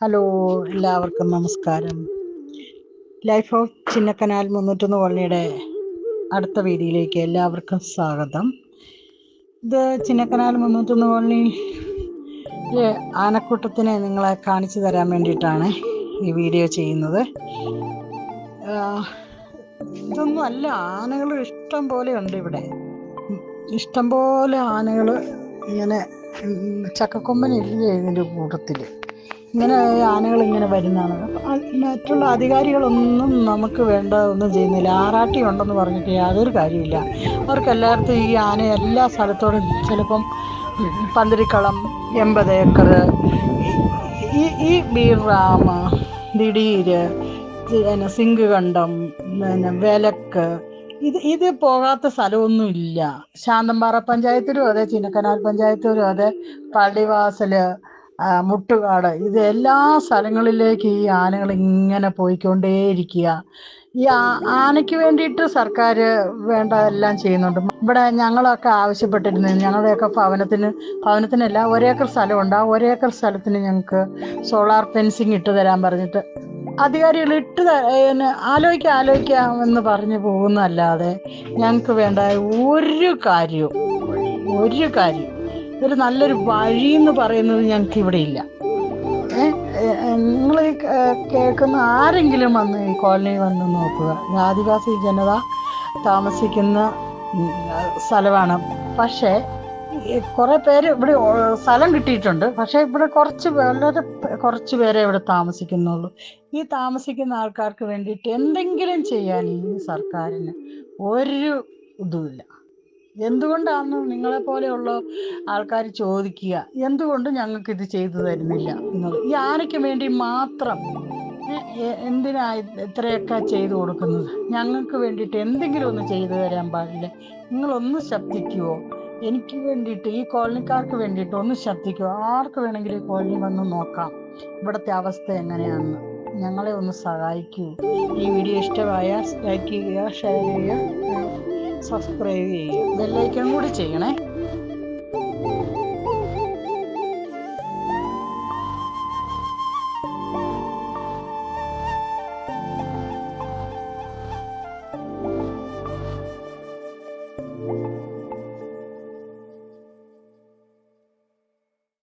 Hello, എല്ലാവർക്കും നമസ്കാരം. Life of Chinnakanal 301 കോളനിയുടെ അടുത്ത വീഡിയോയിലേക്ക് എല്ലാവർക്കും സ്വാഗതം. ഇത് ചിന്നക്കനാൽ 301 കോളനി ആനക്കൂട്ടത്തിനെ നിങ്ങളെ കാണിച്ചു തരാൻ വേണ്ടിയിട്ടാണ് ഈ വീഡിയോ ചെയ്യുന്നത്. ഇതൊന്നും അല്ല, ആനകൾ ഇഷ്ടം പോലെ ഉണ്ട് ഇവിടെ. ഇഷ്ടം പോലെ ആനകൾ ഇങ്ങനെ ചക്കക്കൊമ്പനില്ലേ ഇതിൻ്റെ കൂട്ടത്തിൽ. ഇങ്ങനെ ആനകൾ ഇങ്ങനെ വരുന്നതാണ്. മറ്റുള്ള അധികാരികളൊന്നും നമുക്ക് വേണ്ട ഒന്നും ചെയ്യുന്നില്ല. ആറാട്ടി ഉണ്ടെന്ന് പറഞ്ഞിട്ട് യാതൊരു കാര്യമില്ല. അവർക്കെല്ലായിടത്തും ഈ ആന എല്ലാ സ്ഥലത്തോടും ചിലപ്പം പന്തിരിക്കളം 80 ഏക്കർ, ഈ ബീർറാമ, ദിടീര്, പിന്നെ സിങ്ക് കണ്ടം, പിന്നെ വിലക്ക്, ഇത് പോകാത്ത സ്ഥലമൊന്നും ഇല്ല. ശാന്തമ്പാറ പഞ്ചായത്തിലും അതെ, ചിന്നക്കനാൽ പഞ്ചായത്തിലും അതെ, പള്ളിവാസല്, മുട്ടുകാട്, ഇത് എല്ലാ സ്ഥലങ്ങളിലേക്ക് ഈ ആനകൾ ഇങ്ങനെ പോയിക്കൊണ്ടേയിരിക്കുക. ഈ ആനയ്ക്ക് വേണ്ടിയിട്ട് സർക്കാർ വേണ്ട എല്ലാം ചെയ്യുന്നുണ്ട്. ഇവിടെ ഞങ്ങളൊക്കെ ആവശ്യപ്പെട്ടിരുന്നു, ഞങ്ങളുടെയൊക്കെ ഭവനത്തിനല്ല, 1 ഏക്കർ സ്ഥലമുണ്ട്. ആ 1 ഏക്കർ സ്ഥലത്തിന് ഞങ്ങൾക്ക് സോളാർ ഫെൻസിങ് ഇട്ട് തരാൻ പറഞ്ഞിട്ട് അധികാരികൾ ആലോചിക്കാമെന്ന് പറഞ്ഞു പോകുന്നതല്ലാതെ ഞങ്ങൾക്ക് വേണ്ട ഒരു കാര്യം ഒരു നല്ലൊരു വഴി എന്ന് പറയുന്നത് ഞങ്ങൾക്ക് ഇവിടെ ഇല്ല. നിങ്ങൾ കേൾക്കുന്ന ആരെങ്കിലും വന്ന് ഈ കോളനി വന്ന് നോക്കുക. ആദിവാസി ജനത താമസിക്കുന്ന സ്ഥലമാണ്. പക്ഷേ കുറേ പേര് ഇവിടെ സ്ഥലം കിട്ടിയിട്ടുണ്ട്. പക്ഷേ ഇവിടെ വളരെ കുറച്ച് പേരെ ഇവിടെ താമസിക്കുന്നുള്ളൂ. ഈ താമസിക്കുന്ന ആൾക്കാർക്ക് വേണ്ടിയിട്ട് എന്തെങ്കിലും ചെയ്യാൻ ഈ സർക്കാരിന് ഒരു ഇതുമില്ല. എന്തുകൊണ്ടാണെന്ന് നിങ്ങളെപ്പോലെയുള്ള ആൾക്കാർ ചോദിക്കുക, എന്തുകൊണ്ട് ഞങ്ങൾക്ക് ഇത് ചെയ്തു തരുന്നില്ല എന്നുള്ളത്. ഈ ആനയ്ക്ക് വേണ്ടി മാത്രം എന്തിനാ ഇത്രയൊക്കെ ചെയ്തു കൊടുക്കുന്നത്? ഞങ്ങൾക്ക് വേണ്ടിയിട്ട് എന്തെങ്കിലും ഒന്ന് ചെയ്തു തരാൻ പാടില്ല? നിങ്ങളൊന്ന് ശബ്ദിക്കുവോ? എനിക്ക് വേണ്ടിയിട്ട്, ഈ കോളനിക്കാർക്ക് വേണ്ടിയിട്ട് ഒന്ന് ശബ്ദിക്കുവോ? ആർക്ക് വേണമെങ്കിലും ഈ കോളനി വന്ന് നോക്കാം ഇവിടുത്തെ അവസ്ഥ എങ്ങനെയാണെന്ന്. ഞങ്ങളെ ഒന്ന് സഹായിക്കൂ. ഈ വീഡിയോ ഇഷ്ടമായാൽ ലൈക്ക് ചെയ്യുക, ഷെയർ ചെയ്യുക, സബ്സ്ക്രൈബ് ചെയ്യുക, ബെല്ലൈക്കൺ കൂടി ചെയ്യണേ.